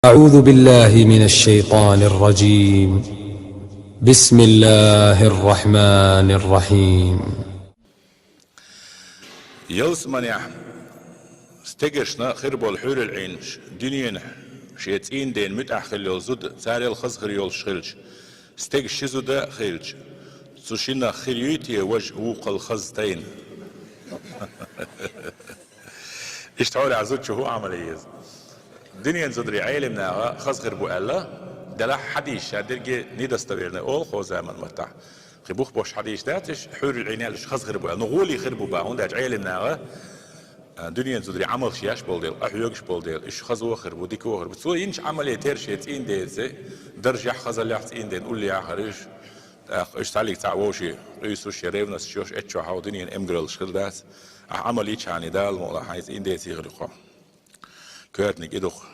أعوذ بالله من الشيطان الرجيم. بسم الله الرحمن الرحيم. يلسمنيح استجشنا خرب الحور العينش دنيا شيتين دين متأخل يلزود ساري الخزخر يلشخلش استجش شزودا خيلش سوشينا خريوتي وجه وق الخزتين اشتعول عزوج شو عملية دنيا زدري عيلمنا خزخر بو الله دلا حديش هادرجي نيدستبيرنا اول خو زمان مرتاح خبوخ بوش حديش داتش حور العينال خزخر بو نغولي خربو با عند عيلمنا دنيا زدري عمل شياش بولديل احيوغش بولديل ايش خزو خربو ديكو خربو سو ينش عمليه ترشيت ان ديزي درجه خزل يحت ان دين قول لي يا خريش ايش تعليق تاع ووشي ريسو شريفنس شوش اتشو هاو دنيا امغرل شخدات عمليه شاني دال مولا حيز ان ديزي غرقو كيرتني كيدوخ